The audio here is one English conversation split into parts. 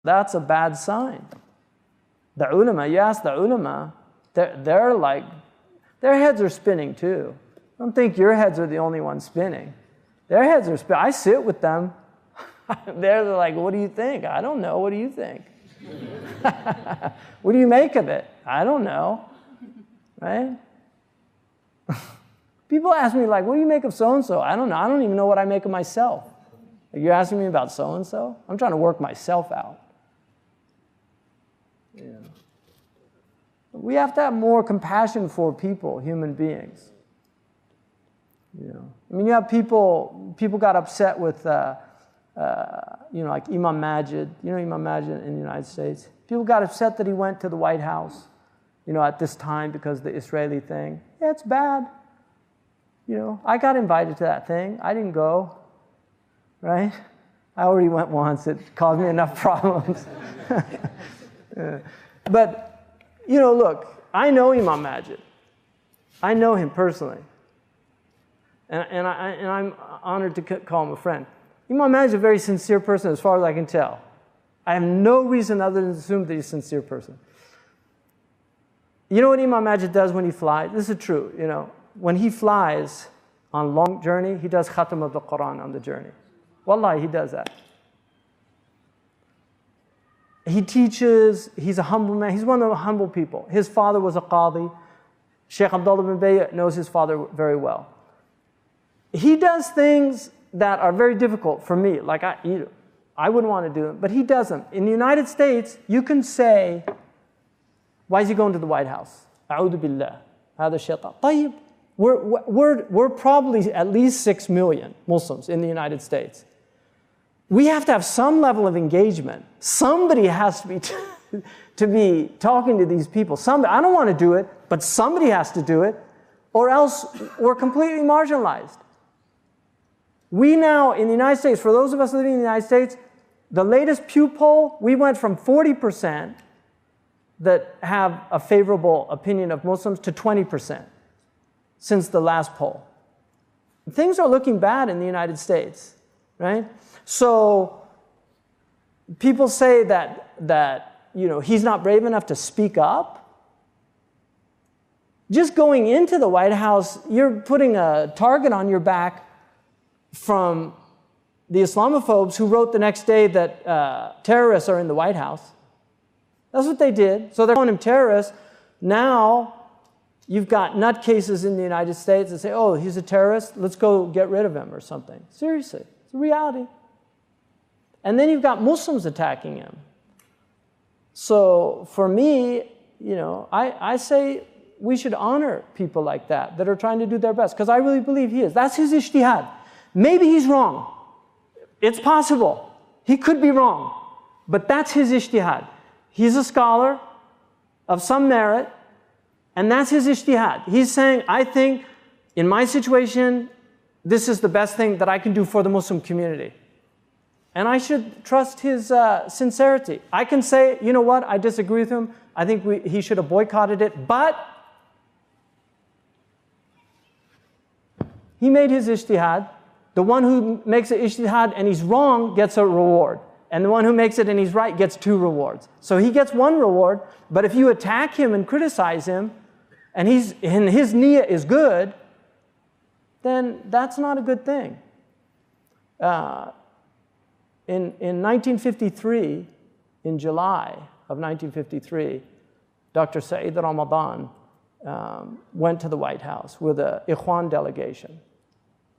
That's a bad sign. The ulama, you ask the ulama, they're like, their heads are spinning too. Don't think your heads are the only ones spinning. Their heads are spinning. I sit with them. They're like, what do you think? I don't know. What do you think? What do you make of it? I don't know. Right? People ask me, like, what do you make of so-and-so? I don't know. I don't even know what I make of myself. Like, you're asking me about so-and-so? I'm trying to work myself out. Yeah. We have to have more compassion for people, human beings. You know, I mean, you have people got upset with, like Imam Majid. You know Imam Majid in the United States? People got upset that he went to the White House, at this time because of the Israeli thing. Yeah, it's bad. I got invited to that thing. I didn't go, right? I already went once. It caused me enough problems. But, look, I know Imam Majid. I know him personally. And I'm honored to call him a friend. Imam Majid is a very sincere person as far as I can tell. I have no reason other than to assume that he's a sincere person. You know what Imam Majid does when he flies? This is true, When he flies on a long journey, he does khatam of the Quran on the journey. Wallahi, he does that. He teaches, he's a humble man. He's one of the humble people. His father was a qadi. Shaykh Abdullah bin Bayy knows his father very well. He does things that are very difficult for me. Like, I wouldn't want to do them, but he does them. In the United States, you can say, why is he going to the White House? A'udhu billah. Hada shaitan. Tayyib. We're probably at least 6 million Muslims in the United States. We have to have some level of engagement. Somebody has to be to be talking to these people. I don't want to do it, but somebody has to do it, or else we're completely marginalized. We now, in the United States, for those of us living in the United States, the latest Pew poll, we went from 40% that have a favorable opinion of Muslims to 20% since the last poll. Things are looking bad in the United States, right? So people say that he's not brave enough to speak up. Just going into the White House, you're putting a target on your back from the Islamophobes who wrote the next day that terrorists are in the White House. That's what they did. So they're calling him terrorists. Now you've got nutcases in the United States that say, oh, he's a terrorist, let's go get rid of him or something. Seriously, it's a reality. And then you've got Muslims attacking him. So for me, I say we should honor people like that are trying to do their best, because I really believe he is. That's his ijtihad. Maybe he's wrong. It's possible. He could be wrong. But that's his ijtihad. He's a scholar of some merit, and that's his ijtihad. He's saying, I think in my situation, this is the best thing that I can do for the Muslim community. And I should trust his sincerity. I can say, you know what, I disagree with him. I think he should have boycotted it, but he made his ijtihad. The one who makes an ijtihad and he's wrong gets a reward. And the one who makes it and he's right gets 2 rewards. So he gets 1 reward, but if you attack him and criticize him, and his niyyah is good, then that's not a good thing. In 1953, in July of 1953, Dr. Saeed Ramadan went to the White House with an Ikhwan delegation,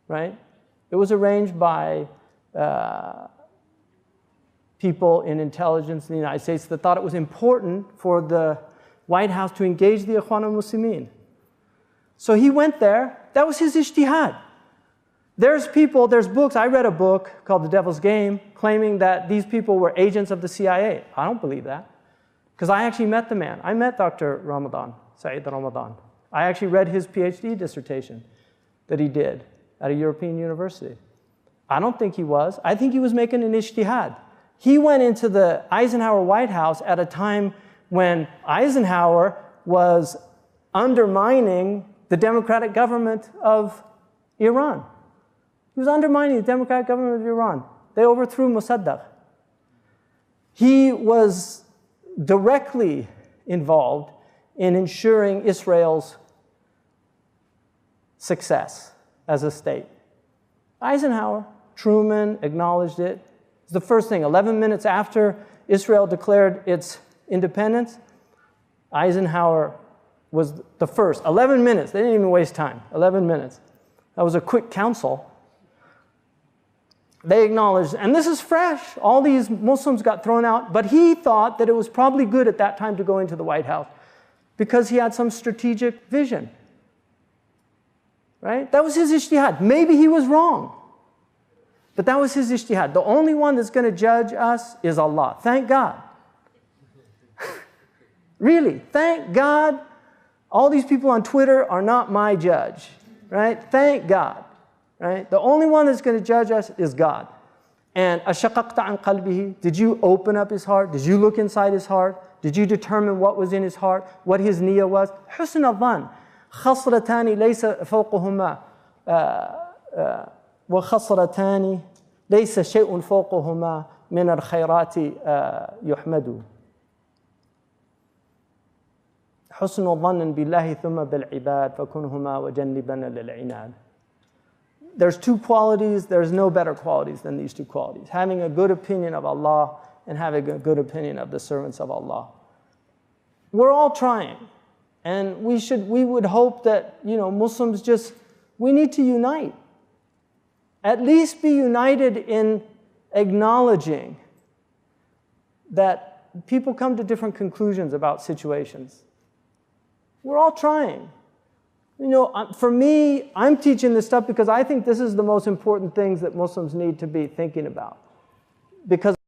right? It was arranged by people in intelligence in the United States that thought it was important for the White House to engage the Ikhwan al-Muslimin. So he went there. That was his ijtihad. There's books. I read a book called The Devil's Game claiming that these people were agents of the CIA. I don't believe that, because I actually met the man. I met Dr. Ramadan, Saeed Ramadan. I actually read his PhD dissertation that he did at a European university. I don't think he was. I think he was making an ijtihad. He went into the Eisenhower White House at a time when Eisenhower was undermining the democratic government of Iran. He was undermining the democratic government of Iran. They overthrew Mossadegh. He was directly involved in ensuring Israel's success as a state. Eisenhower, Truman acknowledged it. It's the first thing. 11 minutes after Israel declared its independence, Eisenhower was the first. 11 minutes. They didn't even waste time. 11 minutes. That was a quick council. They acknowledged, and this is fresh, all these Muslims got thrown out, but he thought that it was probably good at that time to go into the White House because he had some strategic vision. Right? That was his ijtihad. Maybe he was wrong, but that was his ijtihad. The only one that's going to judge us is Allah. Thank God. Really, thank God. All these people on Twitter are not my judge. Right? Thank God. Right? The only one that's going to judge us is God. And أَشَقَقْتَ عَنْ قَلْبِهِ, did you open up his heart? Did you look inside his heart? Did you determine what was in his heart? What his niyyah was? حُسْنَ الظَّنِّ خَصْرَتَانِ لَيْسَ فَوْقُهُمَا وَخَصْرَتَانِ لَيْسَ شَيْءٌ فَوْقُهُمَا مِنَ الْخَيْرَاتِ يُحْمَدُ حُسْنُ الظَّنِّ بِاللَّهِ ثُمَّ بِالْعِبَادِ فَكُنْهُمَا وَجَنِّبَنَ لِلْعِنَادِ. There's two qualities, there's no better qualities than these two qualities. Having a good opinion of Allah and having a good opinion of the servants of Allah. We're all trying. And we would hope that, Muslims we need to unite. At least be united in acknowledging that people come to different conclusions about situations. We're all trying. For me, I'm teaching this stuff because I think this is the most important things that Muslims need to be thinking about. Because